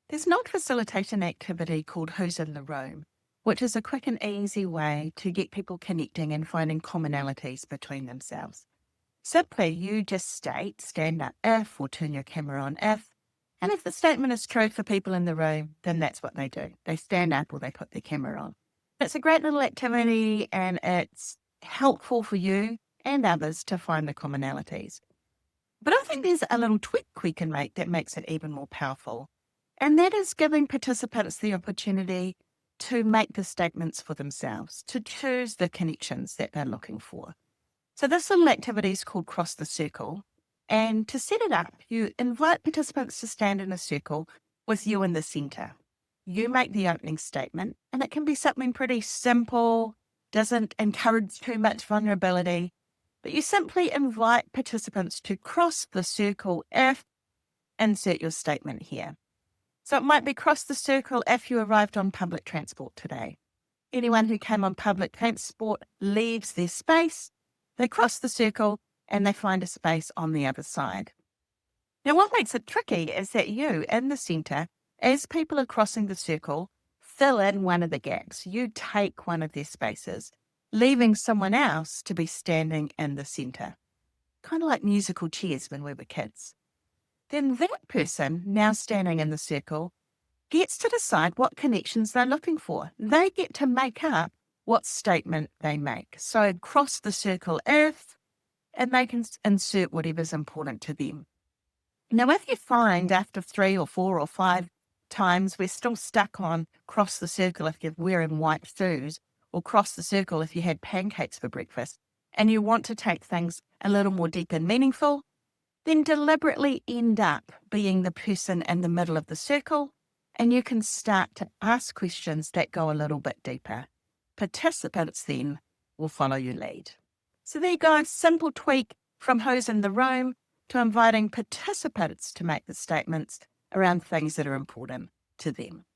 There's an old facilitation activity called Who's in the Room, which is a quick and easy way to get people connecting and finding commonalities between themselves. Simply, you just state, stand up if, or turn your camera on if, and if the statement is true for people in the room, then that's what they do. They stand up or they put their camera on. It's a great little activity and it's helpful for you and others to find the commonalities. But I think there's a little tweak we can make that makes it even more powerful. And that is giving participants the opportunity to make the statements for themselves, to choose the connections that they're looking for. So this little activity is called Cross the Circle. And to set it up, you invite participants to stand in a circle with you in the centre. You make the opening statement, and it can be something pretty simple, doesn't encourage too much vulnerability, but you simply invite participants to cross the circle if, insert your statement here. So it might be cross the circle if you arrived on public transport today. Anyone who came on public transport leaves their space, they cross the circle and they find a space on the other side. Now, what makes it tricky is that you, in the centre, as people are crossing the circle, fill in one of the gaps. You take one of their spaces, leaving someone else to be standing in the centre. Kind of like musical chairs when we were kids. Then that person, now standing in the circle, gets to decide what connections they're looking for. They get to make up what statement they make. So cross the circle if, and they can insert whatever's important to them. Now, if you find after 3 or 4 or 5 times we're still stuck on cross the circle if you're wearing white shoes, or cross the circle if you had pancakes for breakfast, and you want to take things a little more deep and meaningful, then deliberately end up being the person in the middle of the circle, and you can start to ask questions that go a little bit deeper. Participants then will follow your lead. So there you go, simple tweak from Who's in the Room to inviting participants to make the statements around things that are important to them.